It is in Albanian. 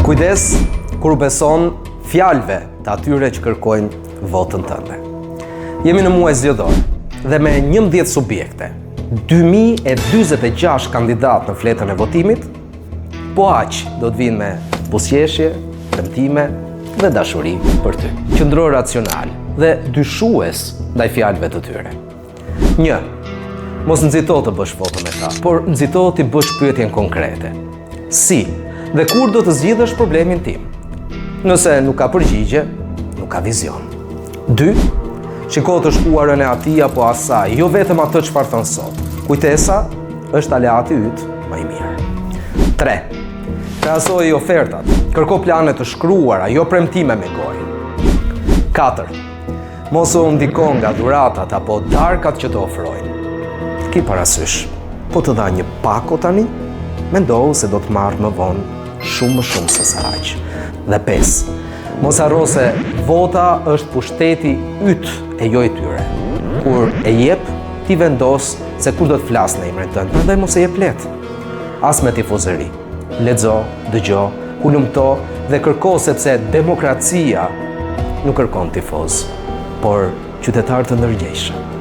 Kujdes kur beson fjalëve të atyre që kërkojnë votën tënde. Jemi në muaj zgjedhor dhe me 11 subjekte, 2046 kandidat në fletën e votimit, po aq do të vinë me buzëqeshje, premtime dhe dashuri për ty. Qëndro racional dhe dyshues ndaj fjalëve të tyre. 1. Mos nxito të bësh foto me ta, por nxito të bësh pyetjen konkrete. Si dhe kur do të zgjidhësh problemin tim? Nëse nuk ka përgjigje, nuk ka vizion. 2. Shiko të shkuarën e atij apo asaj, jo vetëm atë çfarë thon sot. Kujtesa është aleati yt më i mirë. 3. Krahasoji ofertat, kërko plane të shkruara, jo premtime me gojë. 4. Mos u ndiko nga dhuratat apo darkat që të ofrojnë. Ki parasysh, po të dha një pako tani, mendohu se do të marrë më vonë shumë se sa aq. Dhe 5. Mos harro se vota është pushteti yt e jo i tyre. Kur e jep, ti vendos se kur do të flas në emrin tënd, prandaj mos e jep lehtë. As me tifozëri. Lexo, dëgjo, hulumto dhe kërko, sepse demokracia nuk kërkon tifoz, por qytetar të ndërgjegjshëm.